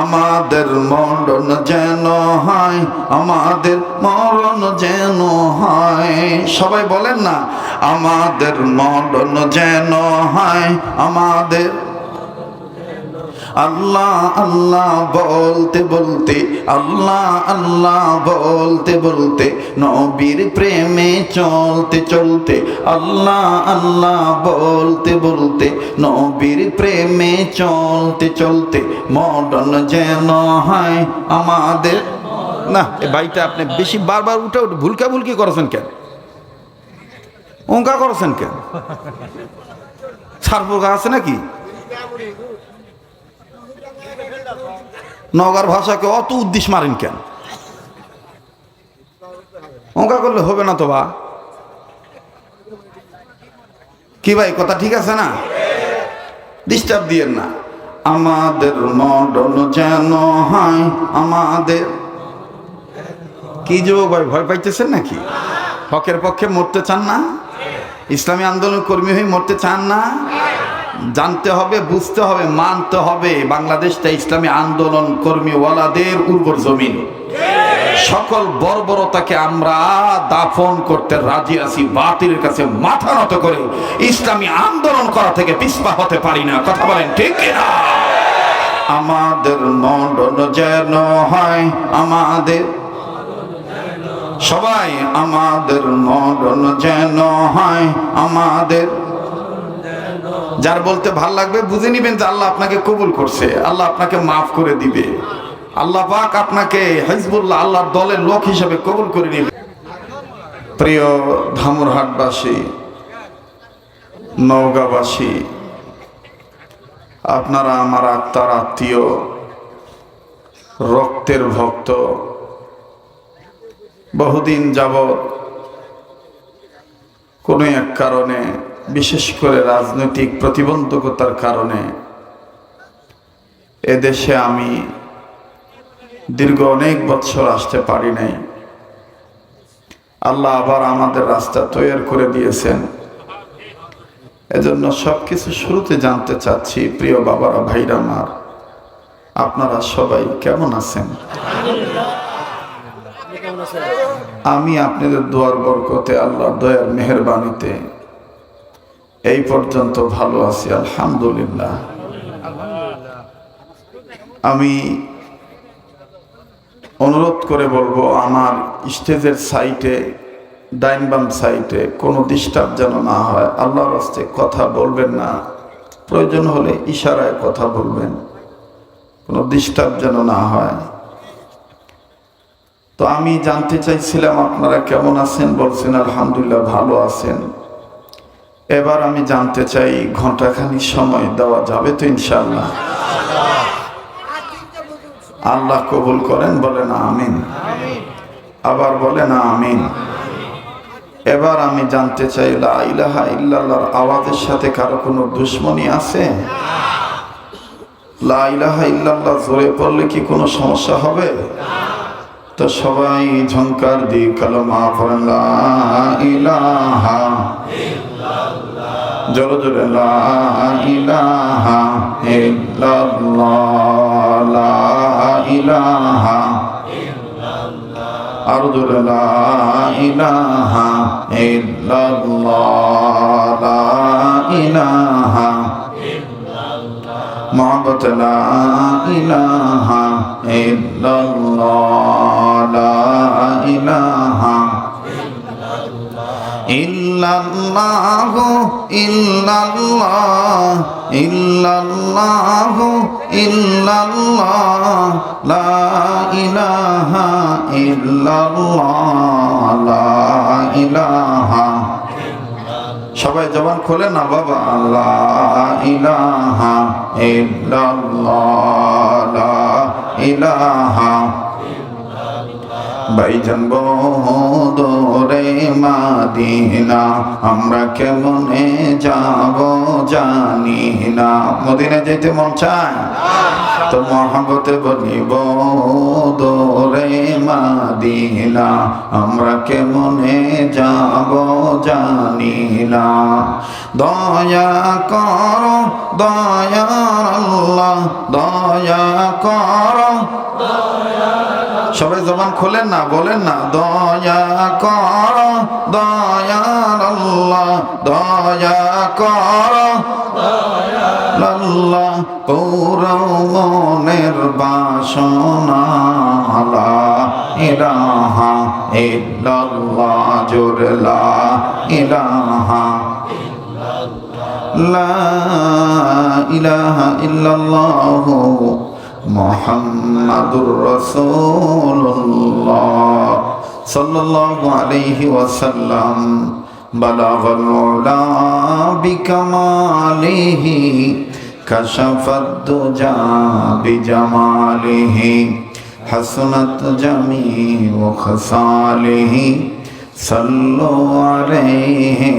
আমাদের মরণ যেন হয়, আমাদের মরণ যেন হয়। সবাই বলেন না, আমাদের মরণ যেন হয়, আমাদের। আল্লাহ আল্লাহ বলতে বলতে, আল্লাহ আল্লাহ বলতে বলতে, নবীর প্রেমে চলতে চলতে, আল্লাহ আল্লাহ বলতে বলতে, নবীর প্রেমে চলতে চলতে, মরণ যেন হয় আমাদের। না, এই বাইটা আপনি বেশি বারবার উঠে উঠে ভুলকা ভুলকি করেছেন কেন? অঙ্কা করেছেন কেন? ছাড়পোকা আছে নাকি? নগর ভাষাকে অত উদ্দেশ্য মারেন কেন? অঙ্কা করলে হবে না তো বা কি ভাই, কথা ঠিক আছে না? ডিস্টার্ব দিয়েন না। আমাদের মরণ যেন হয় আমাদের। কি যুবক ভাই, ভয় পাইতেছেন নাকি? হকের পক্ষে মরতে চান না? ইসলামী আন্দোলন কর্মী হয়ে মরতে চান না? জানতে হবে, বুঝতে হবে, মানতে হবে বাংলাদেশটা ইসলামী আন্দোলন কর্মীওয়ালাদের উর্বর জমিন। সকল বর্বরতাকে আমরা দাফন করতে রাজি আছি। বাতিলের কাছে মাথা নত করে ইসলামী আন্দোলন করা থেকে পিছপা হতে পারি না। কথা বলেন ঠিক কিনা? আমাদের মরণ যেন হয় আমাদের। সবাই আমাদের মরণ যেন হয় আমাদের। যার বলতে ভাল লাগবে বুঝে নিবেন যে আল্লাহ আপনাকে কবুল করছে, আল্লাহ আপনাকে মাফ করে দিবে, আল্লাহ পাক আপনাকে হিজবুল্লাহ আল্লাহর দলের লোক হিসেবে কবুল করে নিবে। প্রিয় ধামুরহাটবাসী, নওগাঁবাসী, আপনারা আমার আত্মার আত্মীয়, রক্তের ভক্ত। বহুদিন যাবৎ কোনো এক কারণে, বিশেষ করে রাজনৈতিক প্রতিবন্ধকতার কারণে এদেশে আমি দীর্ঘ অনেক বছর আসতে পারি নাই। আল্লাহ আবার আমাদের রাস্তা তৈরি করে দিয়েছেন। এজন্য সবকিছু শুরুতে জানতে চাচ্ছি, প্রিয় বাবারা, ভাইরা আমার, আপনারা সবাই কেমন আছেন? আমি আপনাদের দোয়ার বরকতে, আল্লাহর দয়ার মেহেরবানিতে এই পর্যন্ত ভালো আছি, আলহামদুলিল্লাহ। আমি অনুরোধ করে বলবো, আমার স্টেজের সাইটে, ডাইন বাম সাইটে কোনো ডিস্টার্ব যেন না হয়। আল্লাহর রাস্তে কথা বলবেন না, প্রয়োজন হলে ইশারায় কথা বলবেন, কোনো ডিস্টার্ব যেন না হয়। তো আমি জানতে চাইছিলাম আপনারা কেমন আছেন, বলছেন আলহামদুলিল্লাহ ভালো আছেন। এবার আমি জানতে চাই, ঘন্টাখানিক সময় দেওয়া যাবে তো ইনশাআল্লাহ? আল্লাহ কবুল করেন, বলেন আমিন। আবার বলেন আমিন। এবার আমি জানতে চাই, লা ইলাহা ইল্লাল্লাহর আওয়াজের সাথে কারো কোনো দুশ্মনী আছে? লা ইলাহা ইল্লাল্লাহ জোরে পড়লে কি কোনো সমস্যা হবে? তো সবাই ঝংকার দিয়ে কালেমা পড়েন, লা ইলাহা ইল্লাল্লাহ। জোরে জোরে, লা ইলাহা ইল্লাল্লাহ, লা ইলাহা ইল্লাল্লাহ। আর জোরে, লা ইলাহা ইল্লাল্লাহ, লা ইলাহা মুহাম্মদ, লা ইলাহা ইল্লাল্লাহ, লা ইলাহা ইল্লাল্লাহ, ইল্লাল্লাহ, ইল্লাল্লাহ, ইল্লাল্লাহ, লা ইলাহা ইল্লাল্লাহ, লা ইলাহা। সবাই জবান খোলে না বাবা, লা ইলাহা ইল্লাল্লাহ, লা ইলাহা। ভাইজান বদর রে মাদিনা আমরা কেমনে যাব জানি না। মদিনা যেতে মন চায় তো মহব্বতে বলিব দোরে মাদিনা আমরা কেমনে যাব জানি না। দয়া করো দয়ার আল্লাহ দয়া করো, সবাই জবান খোলেন না, বলেন না দয়া করো দয়ার আল্লাহ দয়া করো আল্লাহ পুরো মনের বাসনা লা ইলাহা ইল্লাল্লাহ জোরে লা ইলাহা লা ইলাহা ইল্লাল্লাহ মুহাম্মাদুর রাসূলুল্লাহ সাল্লাল্লাহু আলাইহি ওয়াসাল্লাম। বালাগাল উলা বিকামালিহি কাশাফাদ দুজা বিজামালিহি হাসনাত জামিউ খাসালিহি সাল্লু আলাইহি।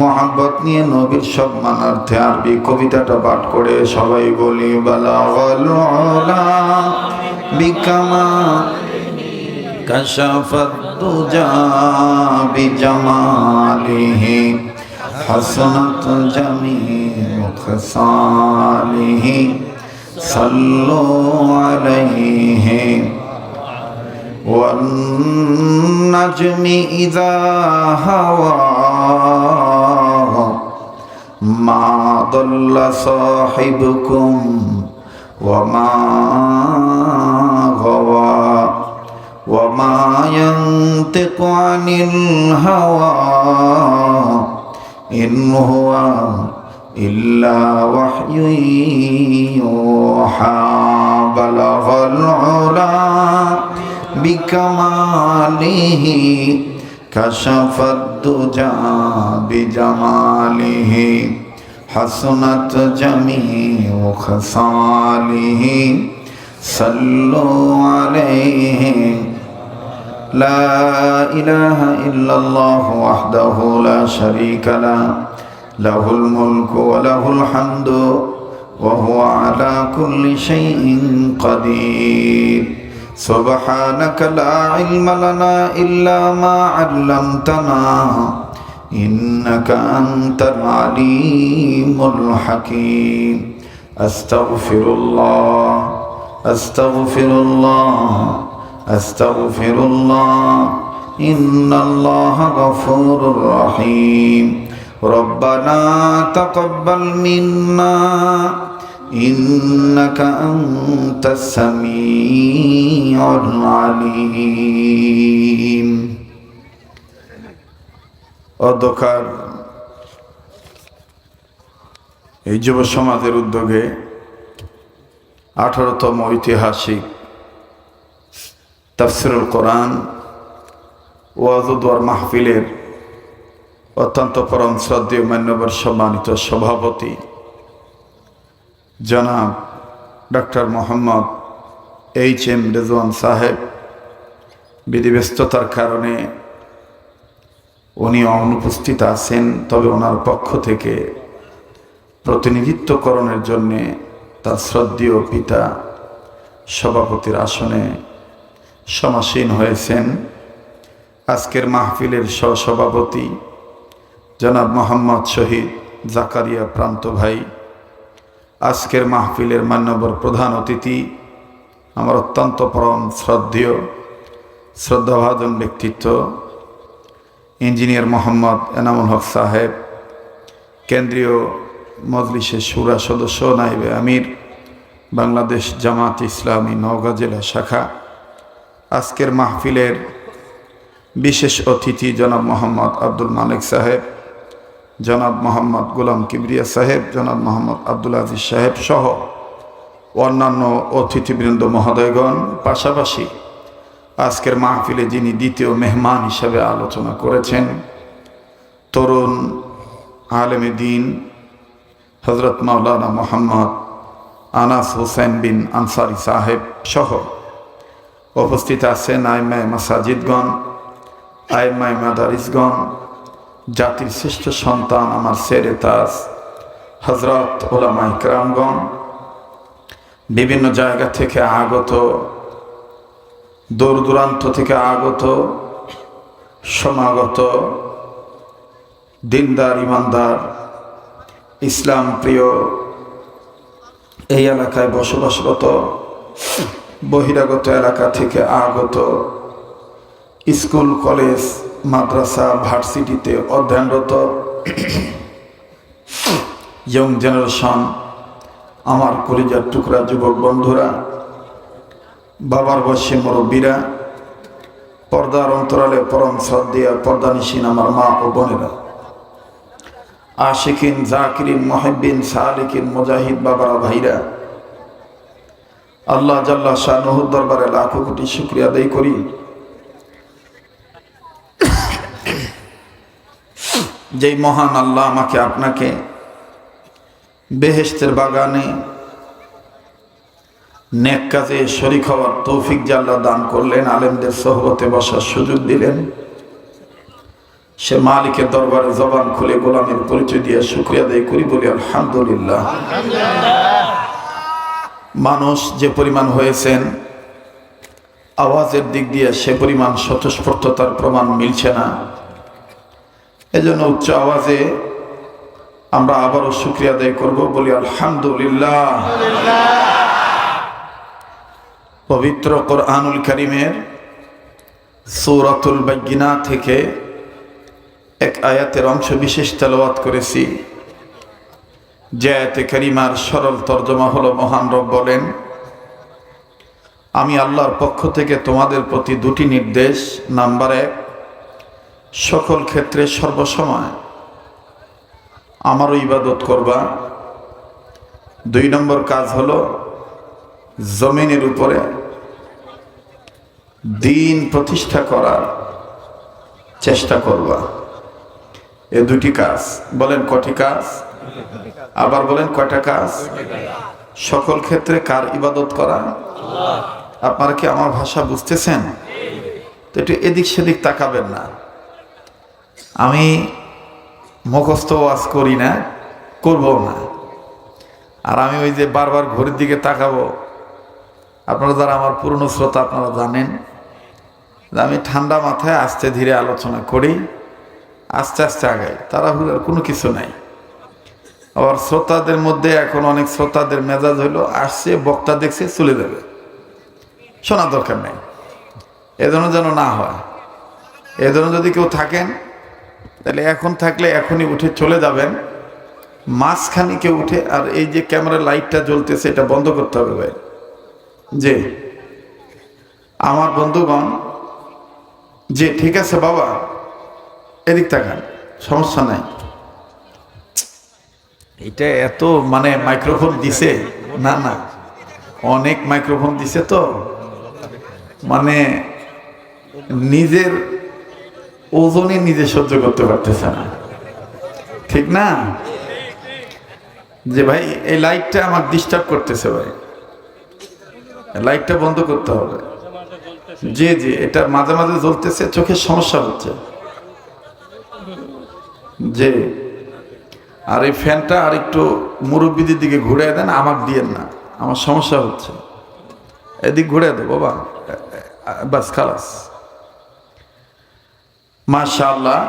মোহাব্বত নিয়ে নবীর সম্মানার্থে আরবি কবিতাটা পাঠ করে সবাই বলি বালাগাল উলা বিকামালিহি কাশাফাদ দুজা বিজামালিহি হাসনাত জামিউ খাসালিহি সাল্লু আলাইহি। والنجم إذا هوى ما ضل صاحبكم وما غوى وما ينطق عن الهوى إن هو إلا وحي يوحى بلغ العلا বিকামালিহি কাশাফাদ দুজা বিজামালিহি হাসনাত জামিউ খাসালিহি সাল্লু আলাইহি। লা ইলাহা ইল্লাল্লাহ ওয়াহদাহু লা শারীকা লাহু লাহুল মুলকু ওয়া লাহুল হামদু ওয়া হুয়া আলা কুল্লি শাইইন কাদির। سبحانك لا علم لنا إلا ما علمتنا إنك أنت العليم الحكيم. أستغفر الله أستغفر الله أستغفر الله إن الله غفور رحيم. ربنا تقبل منا إنك أنت السميع العليم. অধ্যকার এই যুব সমাজের উদ্যোগে 18তম ঐতিহাসিক তাফসীরুল কোরআন ওয়াজ ও দোয়ার মাহফিলের অত্যন্ত পরম শ্রদ্ধেয় মান্যবর সম্মানিত সভাপতি জনাব ডক্টর মোহাম্মদ এইচ.এম. রেজওয়ান সাহেব বিধিব্যস্ততার কারণে উনি অনুপস্থিত আছেন, তবে ওনার পক্ষ থেকে প্রতিনিধিত্বকরণের জন্যে তার শ্রদ্ধেয় পিতা সভাপতির আসনে সমাসীন হয়েছেন। আজকের মাহফিলের সহসভাপতি জনাব মোহাম্মদ শহীদ জাকারিয়া প্রান্ত ভাই, আজকের মাহফিলের মান্যবর প্রধান অতিথি আমার অত্যন্ত পরম শ্রদ্ধেয় শ্রদ্ধাভাজন ব্যক্তিত্ব ইঞ্জিনিয়ার মোহাম্মদ এনামুল হক সাহেব, কেন্দ্রীয় মজলিসের শুরা সদস্য নায়েবে আমির, বাংলাদেশ জামাত ইসলামী নওগাঁ জেলা শাখা। আজকের মাহফিলের বিশেষ অতিথি জনাব মোহাম্মদ আব্দুল মালিক সাহেব, জনাব মোহাম্মদ গোলাম কিবরিয়া সাহেব, জনাব মোহাম্মদ আব্দুল আজিজ সাহেব সহ অন্যান্য অতিথিবৃন্দ মহোদয়গণ, পাশাপাশি আজকের মাহফিলে যিনি দ্বিতীয় মেহমান হিসাবে আলোচনা করেছেন তরুণ আলেমে দ্বীন হযরত মাওলানা মোহাম্মদ আনাস হোসেন বিন আনসারী সাহেব সহ উপস্থিত আছেন আইমায়ে মাসাজিদগণ, আইমাই মাদারিসগণ, জাতির শ্রেষ্ঠ সন্তান আমার সেরে তাজ হযরত উলামায়ে কেরামগণ, বিভিন্ন জায়গা থেকে আগত, দূর দূরান্ত থেকে আগত, সমাগত দিনদার ইমানদার ইসলাম প্রিয় এই এলাকায় বসবাসরত, বহিরাগত এলাকা থেকে আগত, স্কুল কলেজ মাদ্রাসা ভার্সিটিতে অধ্যয়নরত ইয়ং জেনারেশন, আমার কলিজার টুকরা যুবক বন্ধুরা, বাবার বয়সী মুরব্বীরা, পর্দার অন্তরালে পরম শ্রদ্ধেয় পর্দানিশীন আমার মা ও বোনেরা, আশিকিন জাকিরিন মুহিব্বিন সালিকিন মুজাহিদ বাবারা ভাইরা, আল্লাহ জাল্লা শানুহুর দরবারে লাখো কোটি শুকরিয়া আদায় করি যেই মহান আল্লাহ আমাকে আপনাকে বেহেশতের বাগানে নেক কাজে শরীক হওয়ার তৌফিক যে আল্লাহ দান করলেন, আলেমদের সোহবতে বসার সুযোগ দিলেন, সে মালিকের দরবারে জবান খুলে গোলামের পরিচয় দিয়ে শুকরিয়া আদায় করি, বলি আলহামদুলিল্লাহ। মানুষ যে পরিমাণ হয়েছেন, আওয়াজের দিক দিয়ে সে পরিমাণ স্বতঃস্ফূর্ততার প্রমাণ মিলছে না। এজন্য উচ্চ আওয়াজে আমরা আবারও শুকরিয়া আদায় করব, বলি আলহামদুলিল্লাহ। পবিত্র কোরআনুল কারীমের সূরাতুল বায়িনা থেকে এক আয়াতের অংশ বিশেষ তেলাওয়াত করেছি। যে আয়াতে কারিমার সরল তর্জমা হলো, মহান রব বলেন, আমি আল্লাহর পক্ষ থেকে তোমাদের প্রতি দুটি নির্দেশ। নাম্বার 1, সকল ক্ষেত্রে সর্বসময় আমারও ইবাদত করবা। 2 নম্বর কাজ হলো জমিনের উপরে দ্বীন প্রতিষ্ঠা করার চেষ্টা করবা। এ দুটি কাজ। বলেন কয়টি কাজ? আবার বলেন কয়টা কাজ? সকল ক্ষেত্রে কার ইবাদত করা? আপনারা কি আমার ভাষা বুঝতেছেন? তো একটু এদিক সেদিক তাকাবেন না। আমি মুখস্থ ওয়াজ করি না, করবো না। আর আমি ওই যে বারবার ঘড়ির দিকে তাকাবো, আপনারা যারা আমার পুরনো শ্রোতা আপনারা জানেন যে আমি ঠান্ডা মাথায় আস্তে ধীরে আলোচনা করি, আস্তে আস্তে আগাই, তাড়াহুড়োর কোনো কিছু নাই। আবার শ্রোতাদের মধ্যে এখন অনেক শ্রোতাদের মেজাজ হইলো, আসছে বক্তা দেখছে চলে যাবে, শোনা দরকার নেই। এজন্য যেন না হয়। এজন্য যদি কেউ থাকেন তাহলে এখন থাকলে এখনই উঠে চলে যাবেন, মাঝখানে কেউ উঠে। আর এই যে ক্যামেরা লাইটটা জ্বলতেছে এটা বন্ধ করতে হবে ভাই। যে আমার বন্ধুগণ, যে ঠিক আছে বাবা এদিক তাকান, সমস্যা নাই। এটা এত মানে মাইক্রোফোন দিছে, না না অনেক মাইক্রোফোন দিছে, তো মানে নিজের ওজনে নিজে সহ্য করতে পারতেছে না, ঠিক না? যে ভাই এই লাইটটা আমার ডিস্টার্ব করতেছে, ভাই লাইটটা বন্ধ করতে হবে। জি জি, এটা মাঝে মাঝে জ্বলতেছে, চোখের সমস্যা হচ্ছে। যে আর এই ফ্যানটা আর একটু মুরব্বীদের দিকে ঘুরে দেন, আমাকে দিয়েন না, আমার সমস্যা হচ্ছে। এদিক ঘুরে দেবো বাবা, বাস খালাস। মাশাআল্লাহ।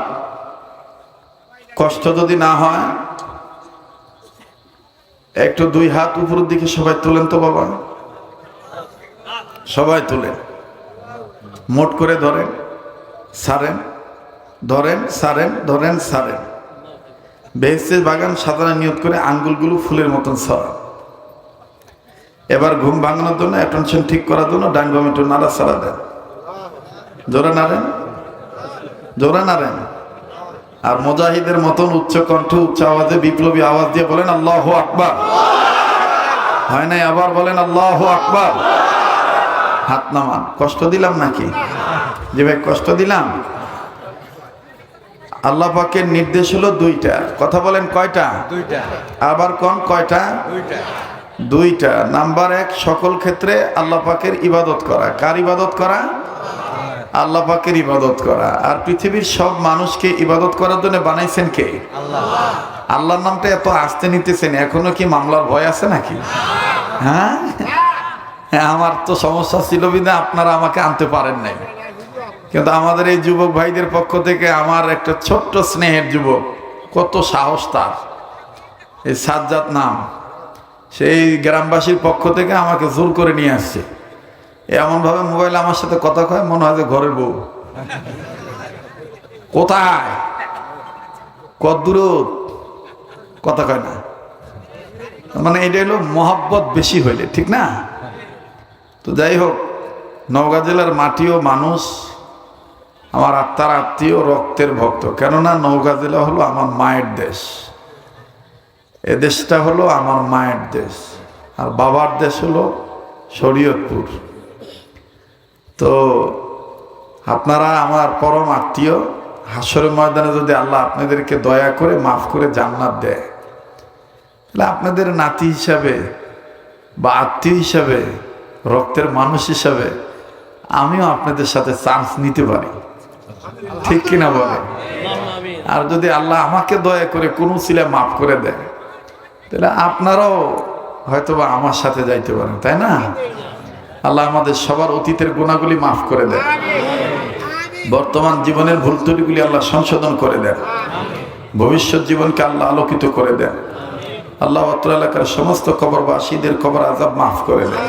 কষ্ট যদি না হয় একটু 2 হাত উপরের দিকে সবাই তোলেন তো বাবা, সবাই তুলেন, মোট করে ধরেন, সারেন, ধরেন, সারেন, ধরেন, সারেন। বেহেশতের বাগান সাজানোর নিয়ত করে আঙ্গুলগুলো ফুলের মতন সরান। এবার ঘুম ভাঙানোর জন্য, অ্যাটেনশন ঠিক করার জন্য ডান বাম একটু নাড়া সারা দেন, জোরে নাড়েন, জোরে নাড়েন। আর মুজাহিদের মতন উচ্চ কণ্ঠে উচ্চ আওয়াজে বিপ্লবী আওয়াজ দিয়ে বলেন আল্লাহু আকবার। হয় নাই? আবার বলেন আল্লাহু আকবার। হাত নামান। কষ্ট দিলাম নাকি? যে ভাই কষ্ট দিলাম? আল্লাহ পাকের নির্দেশ হলো 2টা। কথা বলেন কয়টা? 2টা। আবার কোন কয়টা? 2টা। 2টা। নাম্বার 1, সকল ক্ষেত্রে আল্লাহ পাকের ইবাদত করা। কার ইবাদত করা? আল্লাহ পাকের ইবাদত করা। আর পৃথিবীর সব মানুষকে ইবাদত করার জন্য বানাইছেন কে? আল্লাহ। আল্লাহর নামটা এত আস্তে নিতেছেন, এখনো কি মামলার ভয় আছে নাকি? হ্যাঁ, আমার তো সমস্যা ছিল বিনা আপনারা আমাকে আনতে পারেন নাই। কিন্তু আমাদের এই যুবক ভাইদের পক্ষ থেকে আমার একটা ছোট্ট স্নেহের যুবক, কত সাহস তার, এই সাজ্জাদ নাম, সেই গ্রামবাসীর পক্ষ থেকে আমাকে জোর করে নিয়ে আসছে। এমনভাবে মোবাইলে আমার সাথে কথা কয় মনে হয় যে ঘরের বউ। কোথায়, কত দূর কথা কয় না, মানে এটা হলো মহব্বত বেশি হইলে, ঠিক না? তো যাই হোক, নওগাঁ জেলার মাটি ও মানুষ আমার আত্মার আত্মীয়, রক্তের ভক্ত। কেননা নওগাঁ জেলা হলো আমার মায়ের দেশ, এ দেশটা হলো আমার মায়ের দেশ, আর বাবার দেশ হলো শরীয়তপুর। তো আপনারা আমার পরম আত্মীয়। হাসরের ময়দানে যদি আল্লাহ আপনাদেরকে দয়া করে মাফ করে জান্নাত দেয়, তাহলে আপনাদের নাতি হিসাবে বা আত্মীয় হিসাবে, রক্তের মানুষ হিসাবে আমিও আপনাদের সাথে চান্স নিতে পারি, ঠিক কিনা বলে? আর যদি আল্লাহ আমাকে দয়া করে কোনো ছিলে মাফ করে দেয়, তাহলে আপনারাও হয়তোবা আমার সাথে যাইতে পারেন, তাই না? আল্লাহ আমাদের সবার অতীতের গুনাহগুলি মাফ করে দেন, বর্তমান জীবনের ভুল ত্রুটিগুলি আল্লাহ সংশোধন করে দেন, ভবিষ্যৎ জীবনকে আল্লাহ আলোকিত করে দেন। আল্লাহ অত্র এলাকার সমস্ত কবরবাসীদের কবর আযাব মাফ করে দেন,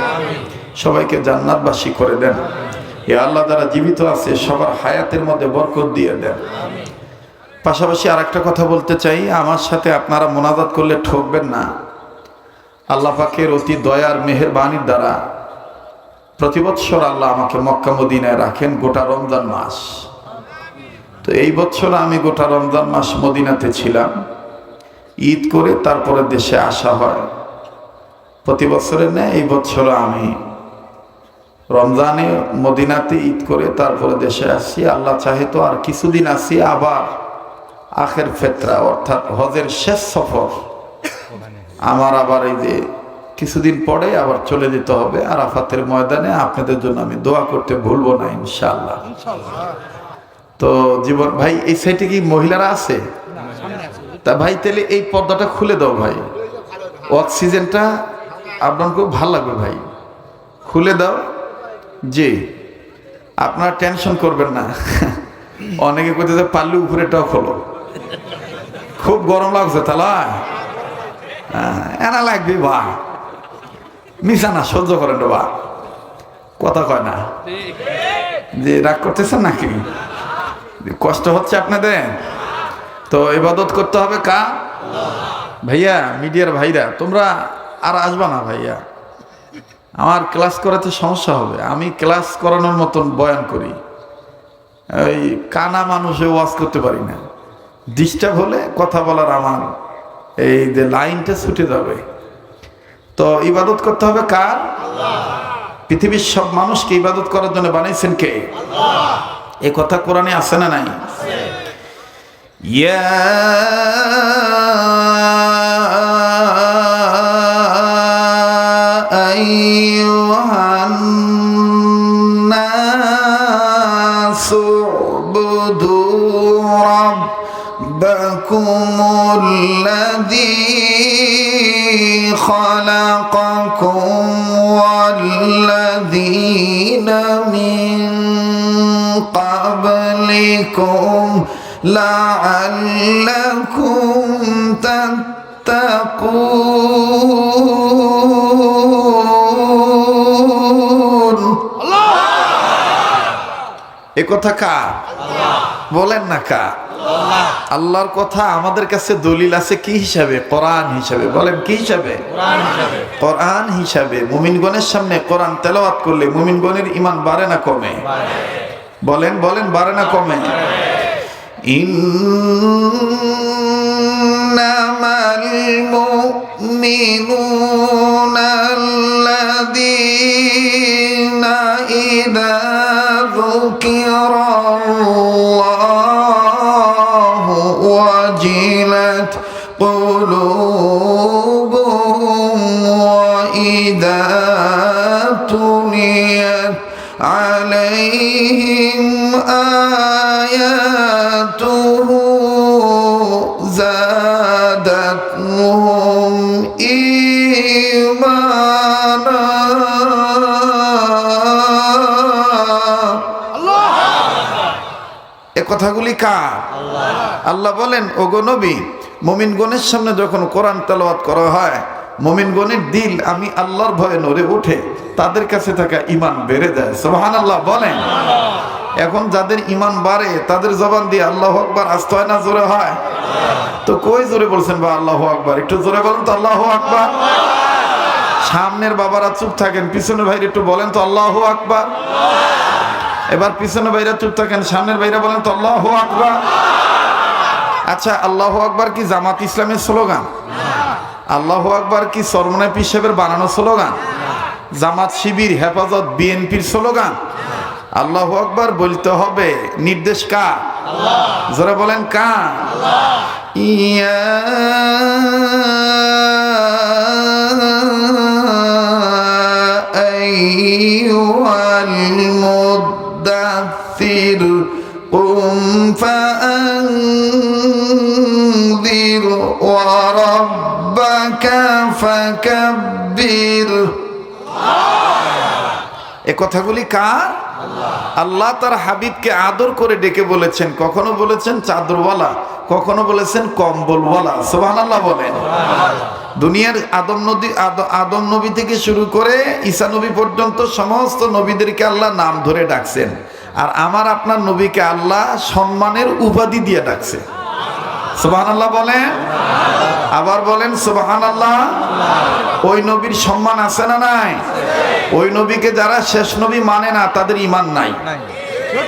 সবাইকে জান্নাতবাসী করে দেন। এ আল্লাহ যারা জীবিত আছে সবার হায়াতের মধ্যে বরকত দিয়ে দেন। পাশাপাশি আর একটা কথা বলতে চাই, আমার সাথে আপনারা মোনাজাত করলে ঠকবেন না। আল্লাহ পাকের অতি দয়ার মেহেরবানির দ্বারা প্রতি বৎসর আল্লাহ আমাকে মক্কা মদিনায় রাখেন গোটা রমজান মাস। তো এই বছর আমি গোটা রমজান মাস মদিনাতে ছিলাম, ঈদ করে তারপরে দেশে আসা হয়। প্রতি বছরে নেয়, এই বছর আমি রমজানে মদিনাতে ঈদ করে তারপরে দেশে আসি। আল্লাহ চাহে তো আর কিছুদিন আসি, আবার আখের ফেতরা অর্থাৎ হজের শেষ সফর আমার, আবার এই যে কিছুদিন পরে আবার চলে যেতে হবে আরাফাতের ময়দানে। আপনাদের জন্য আমি দোয়া করতে ভুলবো না ইনশাআল্লাহ। তো জীবন ভাই, এই সাইডে কি মহিলারা আছে? তা ভাই তাহলে এই পর্দাটা খুলে দাও ভাই, অক্সিজেনটা আপনার খুব ভালো লাগবে ভাই, খুলে দাও। জি, আপনারা টেনশন করবেন না। অনেকে করতে পারলে উপরেটাও খোলো, খুব গরম লাগছে তালা এনা লাগবে বা মিশা না, সহ্য করেন রে বা, কথা কয় না যে রাগ করতেছেন নাকি? কষ্ট হচ্ছে আপনাদের? তো ইবাদত করতে হবে কা? ভাইয়া, মিডিয়ার ভাইরা তোমরা আর আসবা না ভাইয়া, আমার ক্লাস করাতে সমস্যা হবে। আমি ক্লাস করানোর মতন বয়ান করি, ওই কানা মানুষে ওয়াজ করতে পারি না। ডিস্টার্ব হলে কথা বলার আমার এই যে লাইনটা ছুটে যাবে। তো ইবাদত করতে হবে কার? পৃথিবীর সব মানুষকে ইবাদত করার জন্য বানাইছেন কে? এই কথা কোরআনে আছে না নাই? ইয়া আইয়ুহান নাসু উবুদু রাব্বাকুমুল্লাযী খালাকাকুম ওয়াল্লাযীনা মিন ক্বাবলিকুম লাআল্লাকুম তাত্তাকুন। এ কথা কার? বলেন না কার? আল্লাহর কথা আমাদের কাছে দলিল আছে কি হিসাবে? কোরআন হিসাবে। বলেন কি হিসাবে? কোরআন হিসাবে। মুমিনগণের সামনে কোরআন তেলাওয়াত করলে মুমিনগণের ঈমান বাড়ে না কমে? বলেন বলেন, বাড়ে না কমে? ইন্নামাল মুমিনুনা আল্লাযীনা ইযা যুকিরাল্লাহু ওয়াজিলাত কুলুবুহুম ওয়া ইযা তুলিয়াত عليهم آياته زادتهم إيمانا এ কথাগুলি কার? আল্লাহ বলেন, ওগো নবী, মুমিনগণের সামনে যখন কোরআন তেলাওয়াত করা হয়, মুমিনগণের দিল আমি আল্লাহর ভয়ে নড়ে ওঠে, তাদের কাছে থাকা ঈমান বেড়ে যায়। সুবহানাল্লাহ বলেন। এখন যাদের ঈমান বাড়ে তাদের জবান দিয়ে আল্লাহু আকবার আসতে হয় না জোরে হয়? তো কই জোরে বলছেন বা আল্লাহু আকবার? একটু জোরে বলেন তো আল্লাহু আকবার। সামনের বাবারা চুপ থাকেন, পিছনের ভাইরা একটু বলেন তো আল্লাহু আকবার। এবার পিছনের ভাইরা চুপ থাকেন, সামনের ভাইরা বলেন তো আল্লাহু আকবার। আচ্ছা, আল্লাহু আকবার কি জামাত ইসলামের স্লোগান? আল্লাহু আকবার কি সরমনায় পীর সাহেবের বানানো স্লোগান? জামাত শিবির হেফাজত বিএনপির স্লোগান? আল্লাহু আকবার বলতে হবে, নির্দেশ কার? আল্লাহ। যারা বলেন কার? আল্লাহ। ইয়া আইয়ুহাল মুদ্দাথির কুম ফাআনযির ওয়া রাব্বাকা ফাকাব্বির। এ কথাগুলি কার? আল্লাহ তার হাবিবকে আদর করে ডেকে বলেছেন, কখনো বলেছেন চাদরওয়ালা, কখনো বলেছেন কম্বলওয়ালা। সুবহানাল্লাহ বলেন। দুনিয়ার আদম নবী থেকে শুরু করে ঈসা নবী পর্যন্ত সমস্ত নবীদেরকে আল্লাহ নাম ধরে ডাকছেন, আর আমার আপনার নবীকে আল্লাহ সম্মানের উপাধি দিয়ে ডাকছে। সুবহানাল্লাহ বলেন। আবার বলেন সুবহানাল্লাহ। ওই নবীর সম্মান আছে না নাই? ওই নবীকে যারা শেষ নবী মানে না তাদের ঈমান নাই।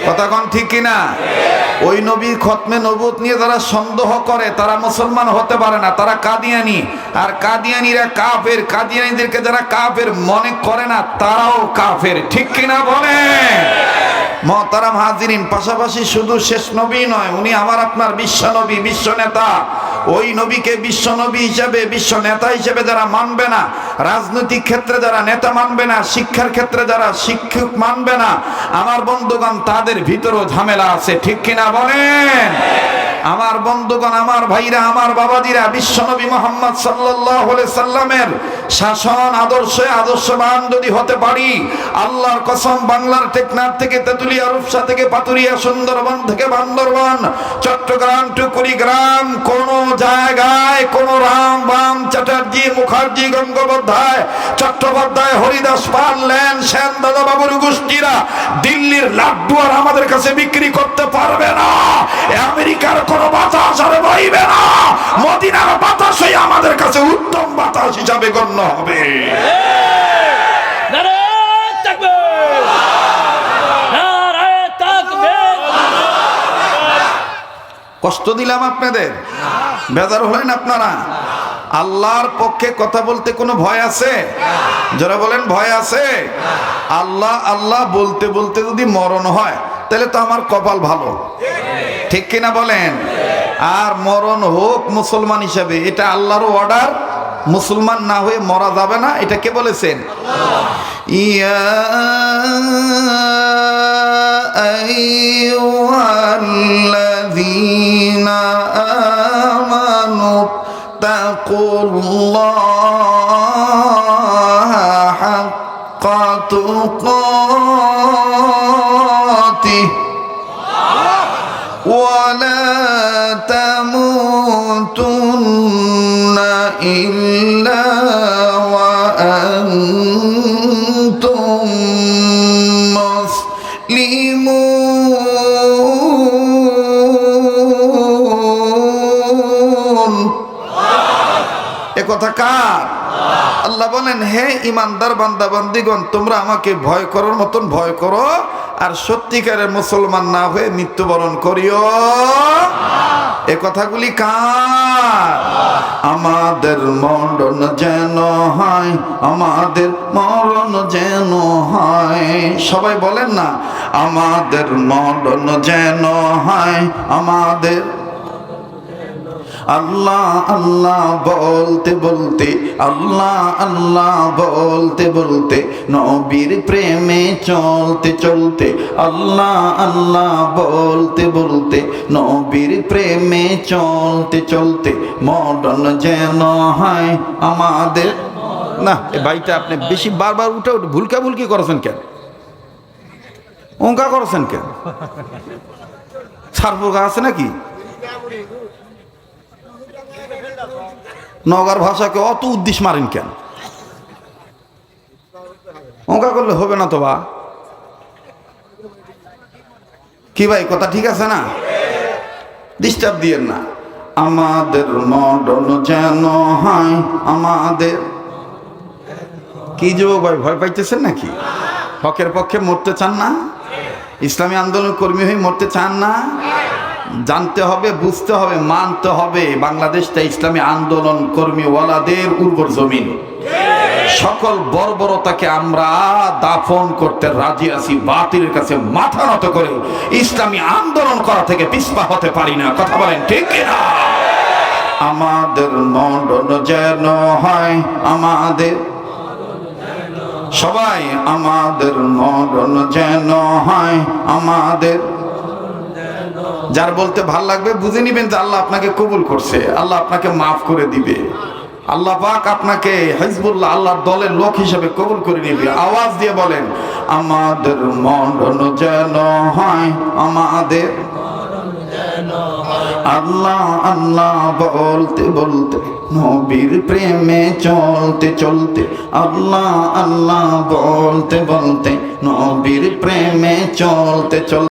কথা কোন ঠিক কিনা? ওই নবীর খতমে নবুয়ত নিয়ে যারা সন্দেহ করে তারা মুসলমান হতে পারে না, তারা কাদিয়ানি। আর কাদিয়ানিরা কাফের, কাদিয়ানিদেরকে যারা কাফের মনে করে না তারাও কাফের। ঠিক কিনা বলেন? মুহতারাম হাজিরিন, পাশাপাশি শুধু শেষ নবী নয়, উনি আমার আপনার বিশ্ব নবী, বিশ্ব নেতা। ওই নবীকে বিশ্ব নবী হিসেবে, বিশ্ব নেতা হিসেবে যারা মানবে না, রাজনৈতিক ক্ষেত্রে যারা নেতা মানবে না, শিক্ষার ক্ষেত্রে যারা শিক্ষক মানবে না, আমার বন্ধুগণ তাদের ভিতরেও ঝামেলা আছে। ঠিক কিনা বলেন? আমার বন্ধুগণ, আমার ভাইরা, আমার বাবাজিরা, বিশ্বনবী মুহাম্মদ সাল্লাল্লাহু আলাইহি সাল্লামের শাসন আদর্শে আদর্শবান যদি হতে পারি, আল্লাহর কসম, বাংলার টেকনাফ থেকে তেতুলিয়া, রূপসা থেকে পাতুরিয়া, সুন্দরবন থেকে বান্দরবান, চট্টগ্রাম টু কুড়িগ্রাম, কোন জায়গায় কোন রাম বাম চ্যাটার্জি, মুখার্জি, গঙ্গোপাধ্যায়, চট্টোপাধ্যায়, হরিদাস পাল, লেন, সেন, দাদা বাবুর গোষ্ঠীরা দিল্লির লাড্ডু আর আমাদের কাছে বিক্রি করতে পারবে না। আমেরিকার কোন বাতাস আর বইবে না। মদিনার বাতাসই আমাদের কাছে উত্তম বাতাস হিসাবে গণ্য হবে। কষ্ট দিলাম আপনাদের? বেজার হলেন আপনারা? আল্লাহর পক্ষে কথা বলতে কোনো ভয় আছে? যারা বলেন ভয় আছে? আল্লাহ আল্লাহ বলতে বলতে যদি মরণ হয় তাহলে তো আমার কপাল ভালো। ঠিক কিনা বলেন? আর মরণ হোক মুসলমান হিসাবে, এটা আল্লাহর অর্ডার। মুসলমান না হয়ে মরা যাবে না, এটা কে বলেছেন? ইয়া আইয়ুহাল্লাযীনা আমানু তাকুল্লাহা হাক্কা তুকাতিহি ওয়ালা তামুতুন্না ইল্লা ওয়া আনতুম মুসলিমুন। এ কথা কার? আল্লাহ বলেন, হে ইমানদার বান্দা বান্দিগণ, তোমরা আমাকে ভয় করার মতন ভয় করো, আর সত্যিকারের মুসলমান না হয়ে মৃত্যুবরণ করিও। এ কথাগুলি কার? আমাদের মরণ যেন হয়, আমাদের মরণ যেন হয়। সবাই বলেন না, আমাদের মরণ যেন হয়, আমাদের আল্লাহ আল্লাহ বলতে বলতে, আল্লাহ আল্লাহ বলতে বলতে, নবীর প্রেমে চলতে চলতে, আল্লাহ আল্লাহ বলতে বলতে, নবীর প্রেমে চলতে চলতে, মরণ যেন হয় আমাদের। না, এ ভাইটা আপনি বেশি বারবার উঠে উঠে ভুলকা ভুলকি করেছেন কেন? অঙ্কা করেছেন কেন? সারফুরকা আছে নাকি? নগর ভাষাকে অত উদ্দেশ্য মারেন কেন? অঙ্কা করলে হবে না তো বা? কি ভাই, কথা ঠিক আছে না? ডিস্টার্ব দিয়েন না। আমাদের মরণ যেন হয় আমাদের। কি যুবক ভাই, ভয় পাইতেছেন নাকি? হকের পক্ষে মরতে চান না? ইসলামী আন্দোলন কর্মী হয়ে মরতে চান না? জানতে হবে, বুঝতে হবে, মানতে হবে বাংলাদেশটা ইসলামী আন্দোলন কর্মী ওয়ালাদের উর্বর জমিন। সকল বর্বরতাকে আমরা দাফন করতে রাজি আছি। বাতিলের কাছে মাথা নত করে ইসলামী আন্দোলন করা থেকে পিছপা হতে পারি না। কথা বলেন ঠিক কিনা? আমাদের মরণ যেন হয় আমাদের। সবাই আমাদের মরণ যেন হয় আমাদের। যার বলতে ভাল লাগবে বুঝে নিবেন যে আল্লাহ আপনাকে কবুল করছে, আল্লাহ আপনাকে মাফ করে দিবে, আল্লাহ পাক আপনাকে হিজবুল্লাহ আল্লাহর দলের লোক হিসেবে কবুল করে নিবে। আওয়াজ দিয়ে বলেন, আমাদের মরণ যেন হয় আমাদের। আল্লাহ আল্লাহ বলতে বলতে, নবীর প্রেমে চলতে চলতে, আল্লাহ আল্লাহ বলতে বলতে, নবীর প্রেমে চলতে চলতে।